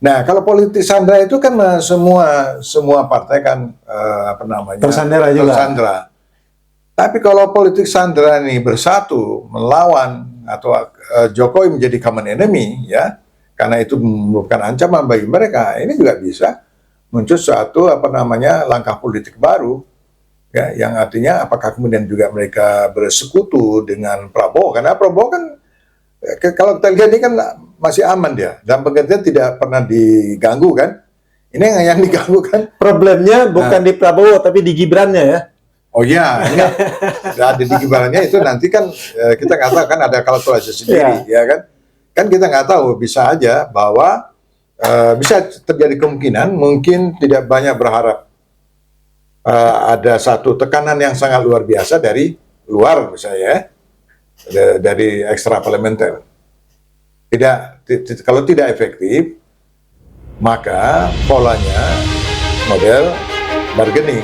Nah, kalau politik sandra itu kan semua partai kan apa namanya Tersandera juga. tersandra. Tapi kalau politik sandra ini bersatu melawan atau Jokowi menjadi common enemy ya, karena itu merupakan ancaman bagi mereka, ini juga bisa muncul suatu apa namanya langkah politik baru ya, yang artinya apakah kemudian juga mereka bersekutu dengan Prabowo, karena Prabowo kan kalau kita lihat ini kan masih aman dia, dan pengertian tidak pernah diganggu kan. Ini yang diganggu kan. Problemnya bukan di Prabowo tapi di Gibrannya ya. Oh iya, enggak. Ada di Gibrannya itu nanti kan kita nggak tahu kan, ada kalkulasi sendiri ya kan. Kan kita nggak tahu, bisa aja bahwa bisa terjadi kemungkinan, mungkin tidak banyak berharap ada satu tekanan yang sangat luar biasa dari luar misalnya ya, dari ekstra parlementer. Kalau tidak efektif, maka polanya model bargaining.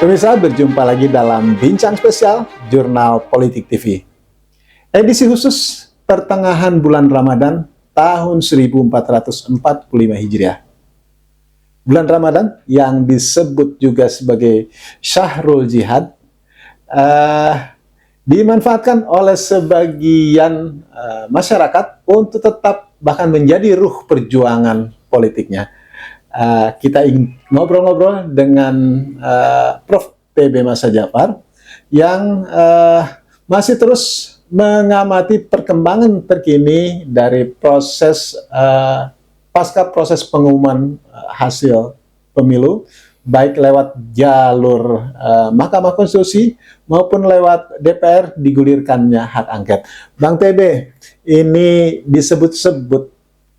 Pemirsa, berjumpa lagi dalam Bincang Spesial Jurnal Politik TV. Edisi khusus pertengahan bulan Ramadan tahun 1445 Hijriah. Bulan Ramadan yang disebut juga sebagai Syahrul Jihad dimanfaatkan oleh sebagian masyarakat untuk tetap bahkan menjadi ruh perjuangan politiknya. Kita ingin ngobrol-ngobrol dengan Prof. TB Masa Djafar yang masih terus mengamati perkembangan terkini dari proses pasca proses pengumuman hasil pemilu, baik lewat jalur Mahkamah Konstitusi maupun lewat DPR digulirkannya hak angket. Bang TB, ini disebut-sebut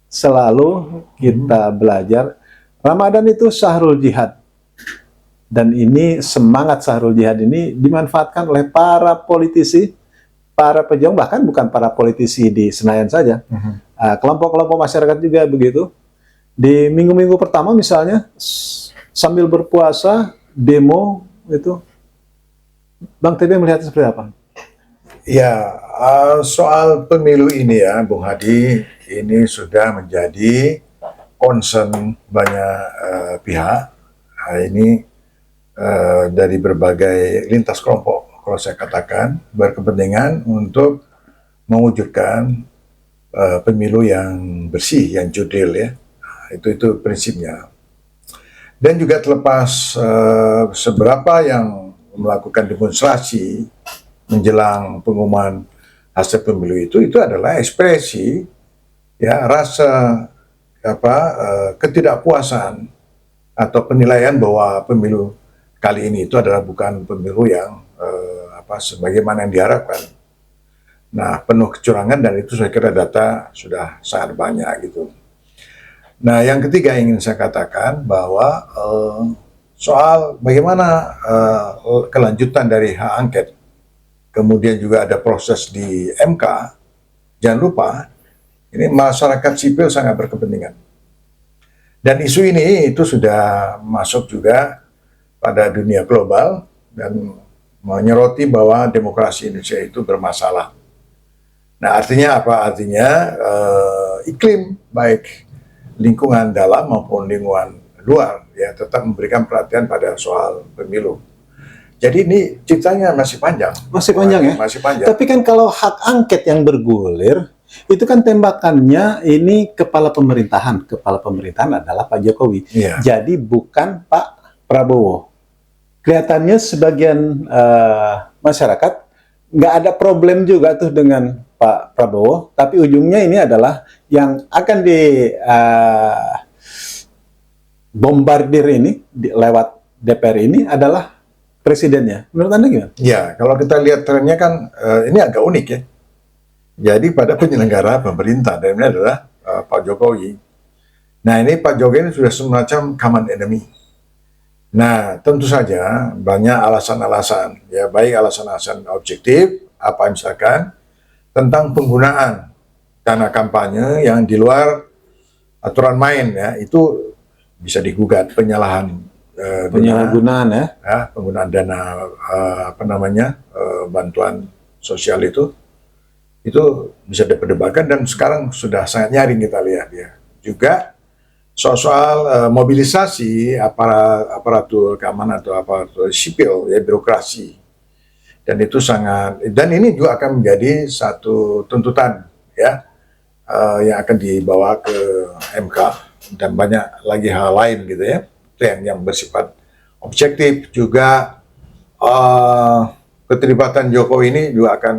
selalu kita belajar Ramadan itu Syahrul Jihad. Dan ini semangat Syahrul Jihad ini dimanfaatkan oleh para politisi, para pejuang, bahkan bukan para politisi di Senayan saja. Kelompok-kelompok masyarakat juga begitu. Di minggu-minggu pertama misalnya, sambil berpuasa, demo itu. Bang TB melihat seperti apa? Ya, soal pemilu ini ya, Bung Hadi, ini sudah menjadi concern banyak pihak. Ini dari berbagai lintas kelompok, kalau saya katakan, berkepentingan untuk mewujudkan pemilu yang bersih, yang jurdil ya. Itu prinsipnya. Dan juga terlepas seberapa yang melakukan demonstrasi menjelang pengumuman hasil pemilu itu adalah ekspresi ya rasa ketidakpuasan atau penilaian bahwa pemilu kali ini itu adalah bukan pemilu yang sebagaimana yang diharapkan. Nah, penuh kecurangan, dan itu saya kira data sudah sangat banyak gitu. Nah, yang ketiga ingin saya katakan bahwa soal bagaimana kelanjutan dari hak angket, kemudian juga ada proses di MK, jangan lupa ini masyarakat sipil sangat berkepentingan. Dan isu ini itu sudah masuk juga pada dunia global dan menyoroti bahwa demokrasi Indonesia itu bermasalah. Nah, artinya apa? Artinya iklim baik lingkungan dalam maupun lingkungan luar ya tetap memberikan perhatian pada soal pemilu. Jadi ini ceritanya masih panjang. Masih panjang ya? Masih panjang. Tapi kan kalau hak angket yang bergulir, itu kan tembakannya ini kepala pemerintahan. Kepala pemerintahan adalah Pak Jokowi. Iya. Jadi bukan Pak Prabowo. Kelihatannya sebagian masyarakat nggak ada problem juga tuh dengan Pak Prabowo, tapi ujungnya ini adalah yang akan di bombardir ini lewat DPR ini adalah presidennya. Menurut Anda gimana? Ya, kalau kita lihat trennya kan ini agak unik ya. Jadi pada penyelenggara pemerintah, dan ini adalah Pak Jokowi. Nah, ini Pak Jokowi ini sudah semacam common enemy. Nah, tentu saja banyak alasan-alasan, ya baik alasan-alasan objektif, apa misalkan tentang penggunaan dana kampanye yang di luar aturan main ya, itu bisa digugat penyalahan Penyalahgunaan ya. penggunaan dana bantuan sosial itu bisa diperdebatkan dan sekarang sudah sangat nyaring kita lihat ya. Juga soal mobilisasi aparatur keamanan atau aparatur sipil ya, birokrasi, dan itu dan ini juga akan menjadi satu tuntutan ya, yang akan dibawa ke MK dan banyak lagi hal lain gitu ya, itu yang bersifat objektif. Juga keterlibatan Jokowi ini juga akan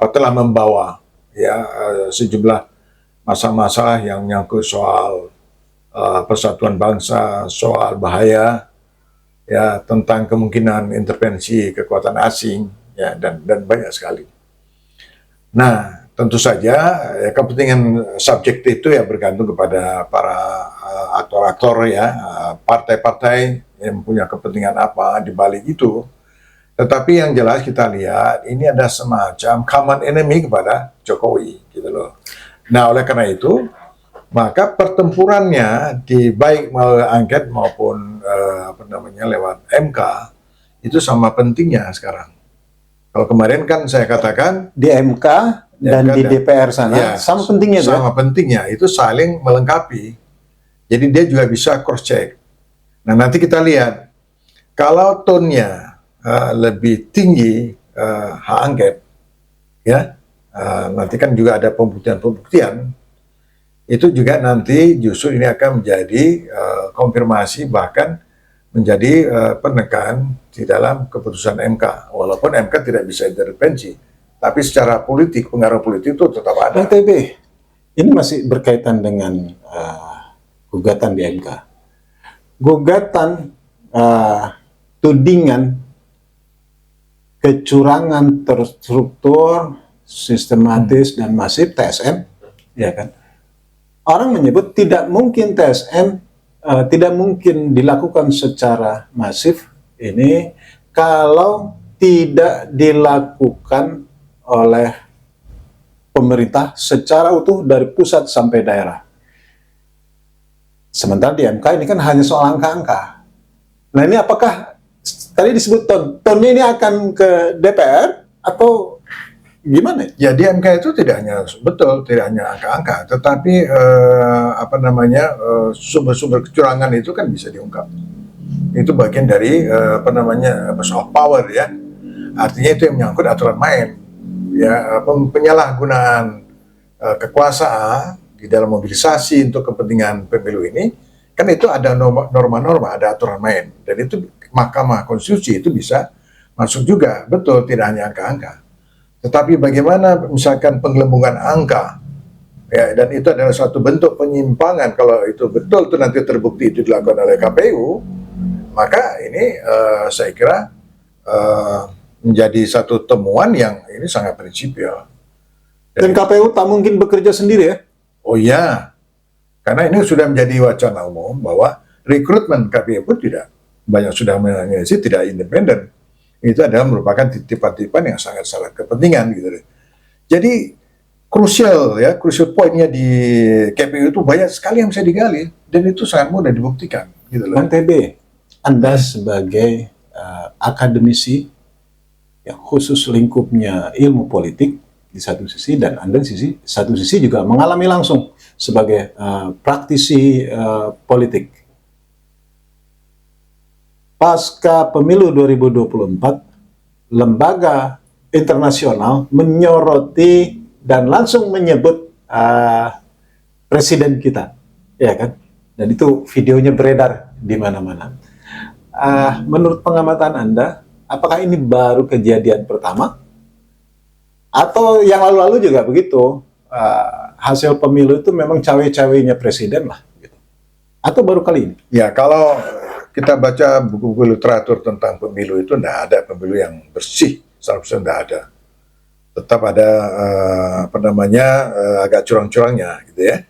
telah membawa ya sejumlah masalah-masalah yang menyangkut soal persatuan bangsa, soal bahaya ya, tentang kemungkinan intervensi kekuatan asing ya, dan banyak sekali. Nah, tentu saja ya, kepentingan subjektif itu ya bergantung kepada para aktor-aktor ya, partai-partai yang punya kepentingan apa di balik itu. Tetapi yang jelas kita lihat ini ada semacam common enemy kepada Jokowi gitu loh. Nah, oleh karena itu maka pertempurannya baik melalui angket maupun lewat MK itu sama pentingnya sekarang. Kalau kemarin kan saya katakan di MK dan di DPR sana ya, sama pentingnya, sama pentingnya itu saling melengkapi. Jadi dia juga bisa cross check. Nah, nanti kita lihat kalau tone-nya lebih tinggi hak angket ya, nanti kan juga ada pembuktian itu juga nanti justru ini akan menjadi konfirmasi, bahkan menjadi penekan di dalam keputusan MK. Walaupun MK tidak bisa intervensi, tapi secara politik, pengaruh politik itu tetap ada. Bang TB, ini masih berkaitan dengan gugatan di MK. Gugatan tudingan kecurangan terstruktur, sistematis dan masif TSM, ya kan? Orang menyebut tidak mungkin TSM tidak mungkin dilakukan secara masif ini kalau tidak dilakukan oleh pemerintah secara utuh dari pusat sampai daerah. Sementara di MK ini kan hanya soal angka-angka. Nah, ini apakah tadi disebut tone ini akan ke DPR atau gimana? Ya, di MK itu tidak hanya angka-angka, tetapi sumber-sumber kecurangan itu kan bisa diungkap. Itu bagian dari soft power ya. Artinya itu yang menyangkut aturan main. Ya, penyalahgunaan kekuasaan di dalam mobilisasi untuk kepentingan pemilu ini kan itu ada norma-norma, ada aturan main, dan itu Mahkamah Konstitusi itu bisa masuk juga, betul, tidak hanya angka-angka. Tetapi bagaimana misalkan penggelembungan angka, ya, dan itu adalah suatu bentuk penyimpangan, kalau itu betul itu nanti terbukti itu dilakukan oleh KPU, maka ini saya kira menjadi satu temuan yang ini sangat prinsipil. Dan KPU tak mungkin bekerja sendiri ya? Oh iya, karena ini sudah menjadi wacana umum bahwa rekrutmen KPU pun sudah menganalisis tidak independen. Itu adalah merupakan titipan-titipan yang sangat kepentingan gitu. Jadi crucial poinnya di KPU itu banyak sekali yang bisa digali dan itu sangat mudah dibuktikan gitu loh. Bang TB, Anda sebagai akademisi yang khusus lingkupnya ilmu politik di satu sisi, dan Anda di satu sisi juga mengalami langsung sebagai praktisi politik. Pasca pemilu 2024, lembaga internasional menyoroti dan langsung menyebut presiden kita, ya kan? Dan itu videonya beredar di mana-mana. Menurut pengamatan Anda, apakah ini baru kejadian pertama? Atau yang lalu-lalu juga begitu? Hasil pemilu itu memang cawe-cawenya presiden lah, gitu. Atau baru kali ini? Ya, kalau kita baca buku-buku literatur tentang pemilu itu tidak ada pemilu yang bersih, 100% tidak ada. Tetap ada agak curang-curangnya gitu ya.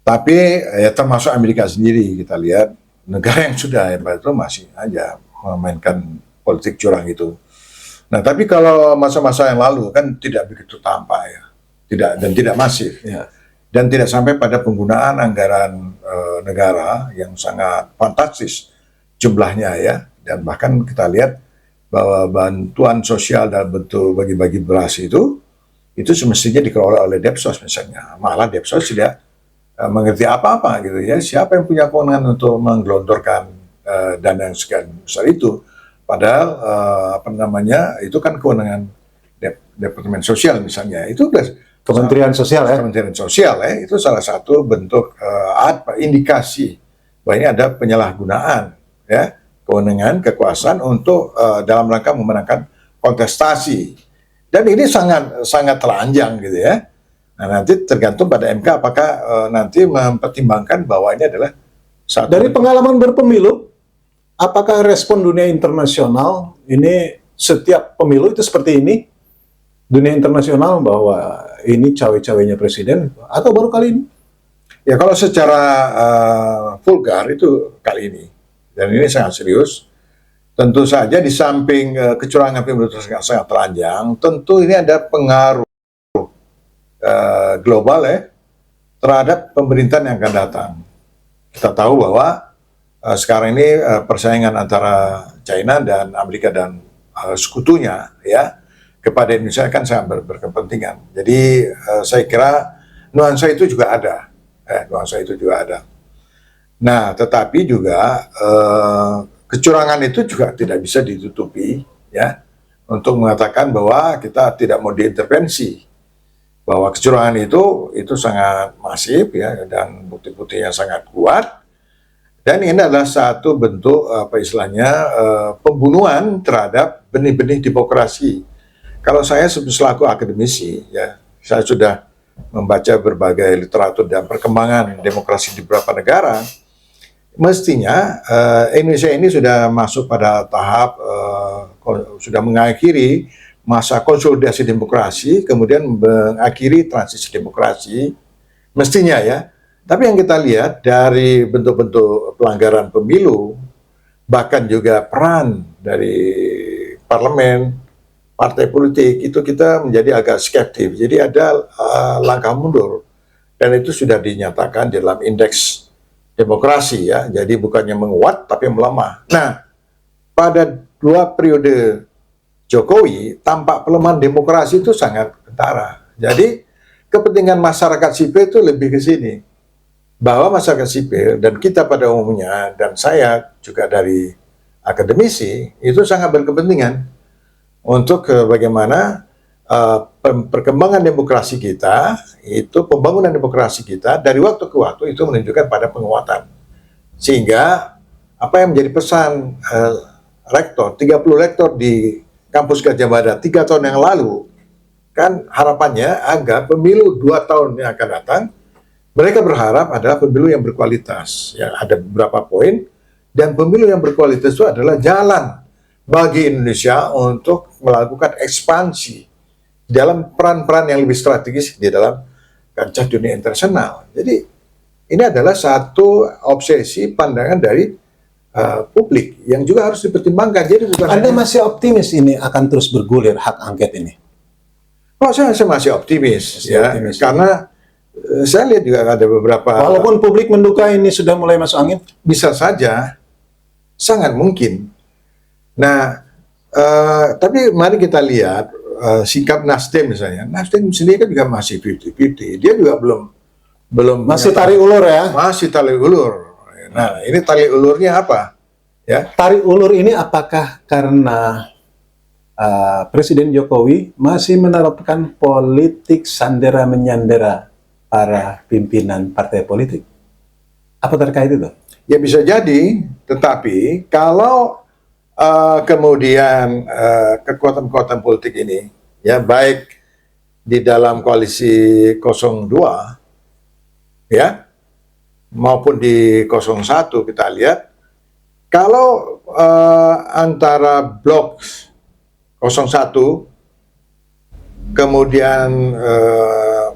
Tapi ya termasuk Amerika sendiri, kita lihat negara yang sudah hebat itu masih aja memainkan politik curang itu. Nah, tapi kalau masa-masa yang lalu kan tidak begitu tampak ya, tidak masif, ya. Dan tidak sampai pada penggunaan anggaran negara yang sangat fantastis, jumlahnya ya, dan bahkan kita lihat bahwa bantuan sosial dalam bentuk bagi-bagi beras itu semestinya dikelola oleh Depsos misalnya. Malah Depsos tidak mengerti apa-apa gitu ya. Siapa yang punya kewenangan untuk menggelontorkan dana yang sekian besar itu? Padahal apa namanya, itu kan kewenangan Departemen Sosial misalnya. Itu udah Kementerian Sosial ya. Kementerian Sosial ya, itu salah satu bentuk indikasi bahwa ini ada penyalahgunaan ya kewenangan kekuasaan untuk dalam rangka memenangkan kontestasi, dan ini sangat sangat telanjang gitu ya. Nah, nanti tergantung pada MK apakah nanti mempertimbangkan bahwa ini adalah satu. Dari pengalaman berpemilu, apakah respon dunia internasional ini setiap pemilu itu seperti ini? Dunia internasional bahwa ini cawe-cawenya presiden atau baru kali ini? Ya kalau secara vulgar itu kali ini, dan ini sangat serius. Tentu saja di samping kecurangan pemilu sangat telanjang, tentu ini ada pengaruh global ya terhadap pemerintahan yang akan datang. Kita tahu bahwa sekarang ini persaingan antara China dan Amerika dan sekutunya ya kepada Indonesia kan sangat berkepentingan. Jadi saya kira nuansa itu juga ada. Nuansa itu juga ada. Nah, tetapi juga kecurangan itu juga tidak bisa ditutupi ya untuk mengatakan bahwa kita tidak mau diintervensi. Bahwa kecurangan itu sangat masif ya dan bukti-buktinya sangat kuat. Dan ini adalah satu bentuk apa istilahnya pembunuhan terhadap benih-benih demokrasi. Kalau saya selaku akademisi ya, saya sudah membaca berbagai literatur dan perkembangan demokrasi di beberapa negara. Mestinya Indonesia ini sudah masuk pada tahap sudah mengakhiri masa konsolidasi demokrasi, kemudian mengakhiri transisi demokrasi, mestinya ya. Tapi yang kita lihat dari bentuk-bentuk pelanggaran pemilu, bahkan juga peran dari parlemen, partai politik, itu kita menjadi agak skeptis. Jadi ada langkah mundur, dan itu sudah dinyatakan di dalam indeks demokrasi ya. Jadi bukannya menguat, tapi melemah. Nah, pada 2 periode Jokowi, tampak pelemahan demokrasi itu sangat kentara. Jadi kepentingan masyarakat sipil itu lebih ke sini. Bahwa masyarakat sipil dan kita pada umumnya, dan saya juga dari akademisi, itu sangat berkepentingan untuk bagaimana perkembangan demokrasi kita, itu pembangunan demokrasi kita dari waktu ke waktu itu menunjukkan pada penguatan. Sehingga apa yang menjadi pesan rektor, 30 rektor di kampus Gadjah Mada 3 tahun yang lalu, kan harapannya agar pemilu 2 tahun yang akan datang, mereka berharap adalah pemilu yang berkualitas. Ya, ada beberapa poin, dan pemilu yang berkualitas itu adalah jalan bagi Indonesia untuk melakukan ekspansi dalam peran-peran yang lebih strategis di dalam kancah dunia internasional. Jadi ini adalah satu obsesi pandangan dari publik yang juga harus dipertimbangkan. Jadi bukan Anda masih optimis ini akan terus bergulir hak angket ini? Oh, saya masih optimis ya, optimis. Karena saya lihat juga ada beberapa. Walaupun publik menduga ini sudah mulai masuk angin, bisa saja, sangat mungkin. Nah, tapi mari kita lihat sikap Nasdem misalnya. Nasdem sendiri kan juga masih 50-50. Dia juga belum masih tarik ulur ya? Masih tarik ulur. Nah, ini tarik ulurnya apa? Ya. Tarik ulur ini apakah karena Presiden Jokowi masih menerapkan politik sandera menyandera para pimpinan partai politik? Apa terkait itu? Ya bisa jadi, tetapi kalau kemudian kekuatan-kekuatan politik ini, ya baik di dalam koalisi 02, ya, maupun di 01 kita lihat, kalau antara blok 01, kemudian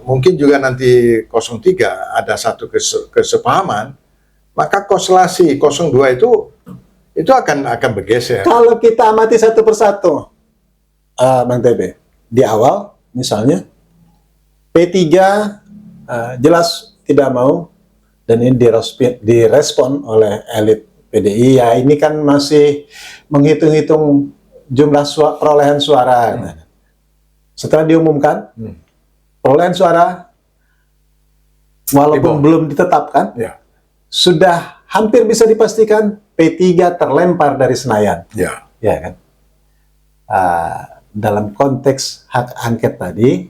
mungkin juga nanti 03 ada satu kesepahaman, maka konstelasi 02 itu akan bergeser. Kalau kita amati satu persatu, Bang TB, di awal misalnya P3 jelas tidak mau, dan ini direspon oleh elit PDI ya ini kan masih menghitung-hitung jumlah perolehan suara. Nah, setelah diumumkan perolehan suara walaupun belum ditetapkan, Ya. sudah hampir bisa dipastikan P3 terlempar dari Senayan. Ya. Ya kan? Dalam konteks hak angket tadi,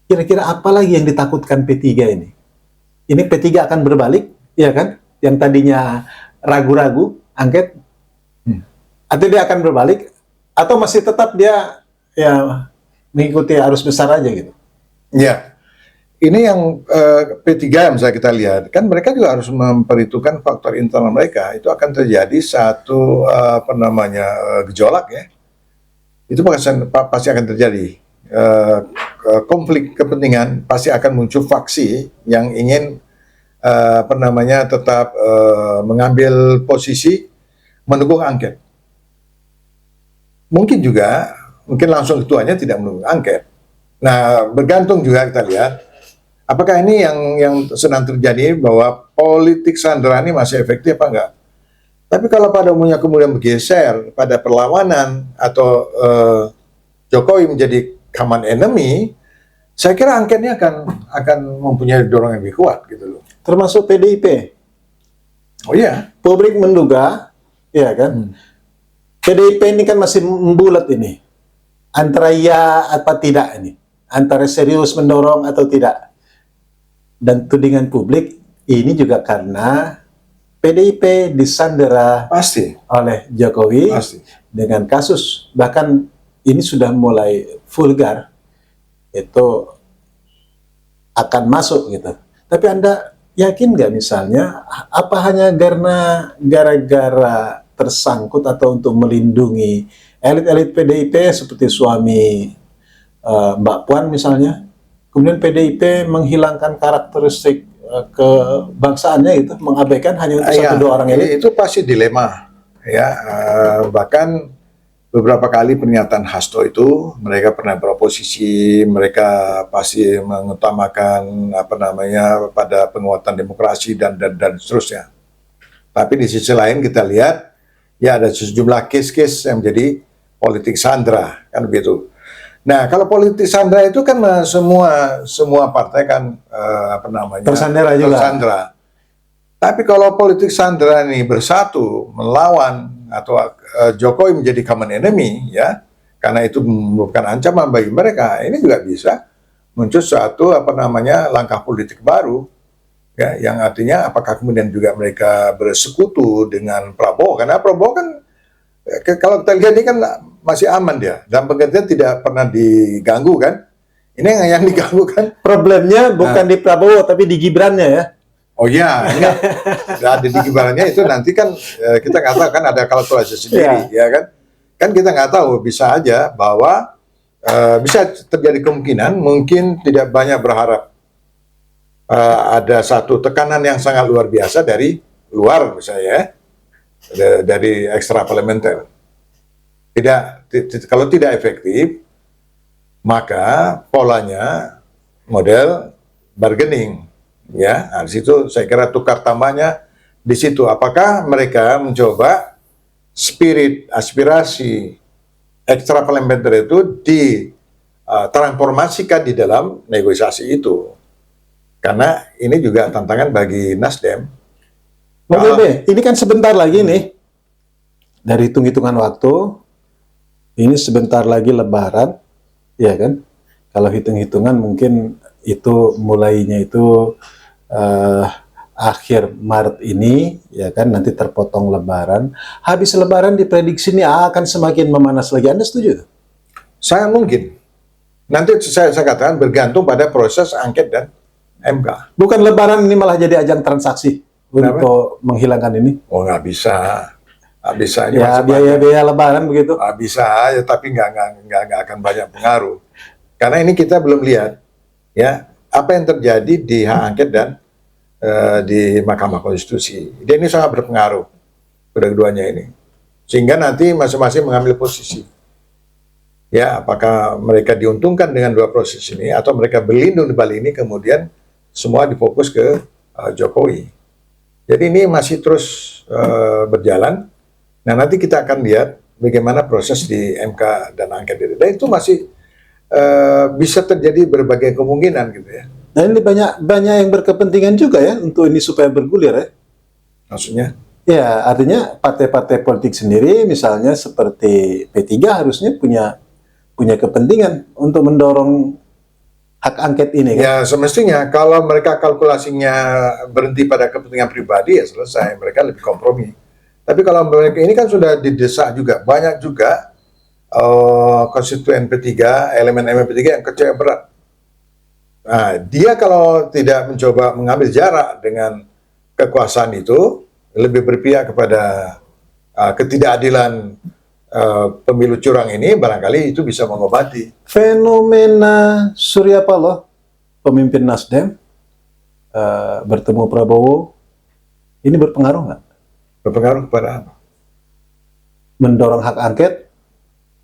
kira-kira apa lagi yang ditakutkan P3 ini? Ini P3 akan berbalik, ya kan? Yang tadinya ragu-ragu angket, atau dia akan berbalik, atau masih tetap dia ya mengikuti arus besar aja gitu? Ya. Ini yang P3 yang bisa kita lihat, kan mereka juga harus memperhitungkan faktor internal mereka. Itu akan terjadi satu gejolak ya. Itu pasti akan terjadi. Konflik kepentingan, pasti akan muncul faksi yang ingin tetap mengambil posisi mendukung angket. Mungkin langsung ketuanya tidak mendukung angket. Nah, bergantung juga kita lihat apakah ini yang sedang terjadi, bahwa politik sandera ini masih efektif apa enggak. Tapi kalau pada umumnya kemudian bergeser pada perlawanan atau Jokowi menjadi common enemy, saya kira angketnya akan mempunyai dorongan yang lebih kuat gitu loh. Termasuk PDIP. Oh iya. Publik menduga, ya kan? PDIP ini kan masih membulat ini. Antara ya atau tidak ini. Antara serius mendorong atau tidak. Dan tudingan publik ini juga karena PDIP disandera Pasti oleh Jokowi dengan kasus, bahkan ini sudah mulai vulgar, itu akan masuk gitu. Tapi Anda yakin nggak misalnya, apa hanya karena gara-gara tersangkut atau untuk melindungi elit-elit PDIP seperti suami Mbak Puan misalnya, kemudian PDIP menghilangkan karakteristik kebangsaannya gitu, mengabaikan hanya untuk satu dua orang ini? Itu pasti dilema ya. Bahkan beberapa kali pernyataan Hasto itu mereka pernah beroposisi, mereka pasti mengutamakan pada penguatan demokrasi dan seterusnya. Tapi di sisi lain kita lihat ya ada sejumlah case-case yang menjadi politik sandera kan begitu. Nah, kalau politik sandera itu kan semua partai kan tersandera juga. Tersandera. Tapi kalau politik sandera ini bersatu melawan atau Jokowi menjadi common enemy ya, karena itu merupakan ancaman bagi mereka, ini juga bisa muncul suatu langkah politik baru ya, yang artinya apakah kemudian juga mereka bersekutu dengan Prabowo, karena Prabowo kan kalau kita lihat ini kan masih aman dia, dan penggantian tidak pernah diganggu kan. Ini yang diganggu kan. Problemnya bukan di Prabowo tapi di Gibrannya ya. Oh iya, enggak. Ada di Gibrannya itu nanti kan kita nggak tahu kan, ada kalkulasi sendiri ya kan. Kan kita nggak tahu, bisa aja bahwa bisa terjadi kemungkinan, mungkin tidak banyak berharap ada satu tekanan yang sangat luar biasa dari luar misalnya ya. Dari ekstra parlementer. Kalau tidak efektif, maka polanya model bargaining, ya. Nah, di situ saya kira tukar tambahnya di situ. Apakah mereka mencoba spirit aspirasi ekstra parlementer itu ditransformasikan di dalam negosiasi itu? Karena ini juga tantangan bagi Nasdem. Ini kan sebentar lagi nih, dari hitung-hitungan waktu, ini sebentar lagi Lebaran, ya kan? Kalau hitung-hitungan mungkin itu mulainya itu akhir Maret ini, ya kan? Nanti terpotong Lebaran. Habis Lebaran diprediksi ini akan semakin memanas lagi. Anda setuju? Sangat mungkin. Nanti saya katakan bergantung pada proses angket dan MK. Bukan Lebaran ini malah jadi ajang transaksi untuk menghilangkan ini? Oh, nggak bisa. Nggak bisa. Ini ya, biaya-biaya Lebaran begitu? Bisa ya, tapi nggak akan banyak pengaruh. Karena ini kita belum lihat ya apa yang terjadi di hak angket dan di Mahkamah Konstitusi. Dia ini sangat berpengaruh kedua-duanya ini. Sehingga nanti masing-masing mengambil posisi. Ya, apakah mereka diuntungkan dengan dua proses ini atau mereka berlindung di balik ini, kemudian semua difokus ke Jokowi. Jadi ini masih terus berjalan. Nah, nanti kita akan lihat bagaimana proses di MK dan angket itu. Dan itu masih bisa terjadi berbagai kemungkinan gitu ya. Nah, ini banyak yang berkepentingan juga ya untuk ini supaya bergulir ya. Maksudnya? Ya, artinya partai-partai politik sendiri misalnya seperti P3 harusnya punya kepentingan untuk mendorong hak angket ini kan. Ya, semestinya kalau mereka kalkulasinya berhenti pada kepentingan pribadi ya selesai, mereka lebih kompromi. Tapi kalau mereka ini kan sudah didesak juga, banyak juga konstituen P3, elemen P3 yang kecewa berat. Nah, dia kalau tidak mencoba mengambil jarak dengan kekuasaan itu, lebih berpihak kepada ketidakadilan pemilu curang ini, barangkali itu bisa mengobati. Fenomena Surya Paloh, pemimpin Nasdem, bertemu Prabowo, ini berpengaruh nggak? Berpengaruh kepada apa? Mendorong hak angket,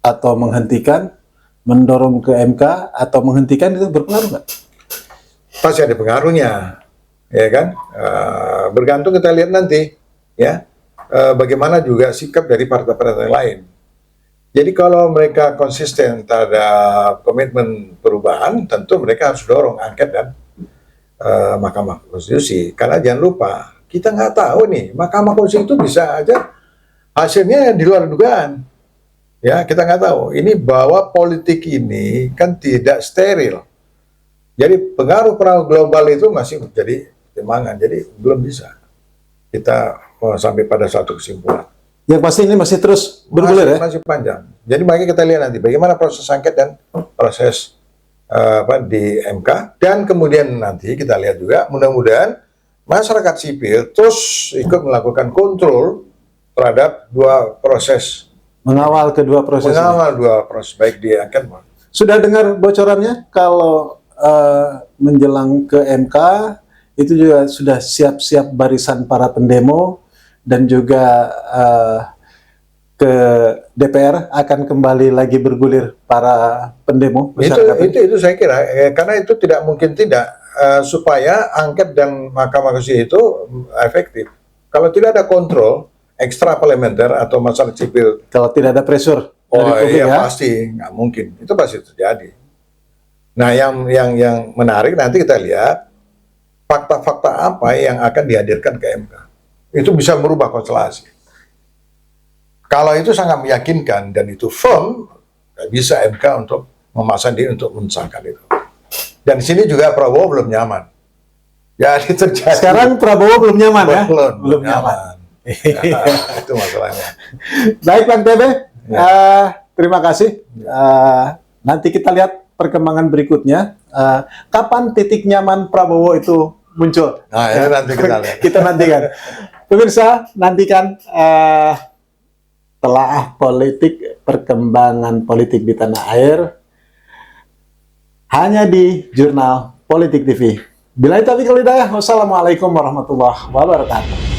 atau menghentikan, mendorong ke MK, atau menghentikan, itu berpengaruh nggak? Pasti ada pengaruhnya, ya kan? Bergantung kita lihat nanti, ya, bagaimana juga sikap dari partai-partai lain. Jadi kalau mereka konsisten terhadap komitmen perubahan, tentu mereka harus dorong angket dan Mahkamah Konstitusi. Karena jangan lupa, kita nggak tahu nih, Mahkamah Konstitusi itu bisa aja hasilnya di luar dugaan. Ya, kita nggak tahu. Ini bahwa politik ini kan tidak steril. Jadi pengaruh global itu masih menjadi pertimbangan. Jadi belum bisa kita sampai pada suatu kesimpulan. Yang pasti ini masih terus bergulir ya? Masih panjang. Jadi makanya kita lihat nanti bagaimana proses angket dan proses di MK. Dan kemudian nanti kita lihat juga mudah-mudahan masyarakat sipil terus ikut melakukan kontrol terhadap dua proses. Mengawal kedua proses Mengawal dua proses, baik di angket. Sudah dengar bocorannya kalau menjelang ke MK itu juga sudah siap-siap barisan para pendemo dan juga ke DPR akan kembali lagi bergulir para pendemo masyarakat. Itu saya kira karena itu tidak mungkin tidak supaya angket dan Mahkamah Konstitusi itu efektif. Kalau tidak ada kontrol ekstra parlementer atau masyarakat sipil, kalau tidak ada pressure dari publik ya, pasti nggak mungkin. Itu pasti terjadi. Nah, yang menarik nanti kita lihat fakta-fakta apa yang akan dihadirkan ke MK. Itu bisa merubah konstelasi. Kalau itu sangat meyakinkan dan itu firm, bisa MK untuk memasang diri untuk mensahkan itu. Dan di sini juga Prabowo belum nyaman. Jadi terjadi. Sekarang Prabowo belum nyaman ya? Belum nyaman. Itu masalahnya. Baik Bang Tebe, Ya. Terima kasih. Nanti kita lihat perkembangan berikutnya. Kapan titik nyaman Prabowo itu muncul? Nah, itu nanti kita lihat. Kita nantikan. Pemirsa, nantikan telaah politik, perkembangan politik di tanah air hanya di Jurnal Politik TV. Billahi taufiq wal hidayah. Wassalamualaikum warahmatullahi wabarakatuh.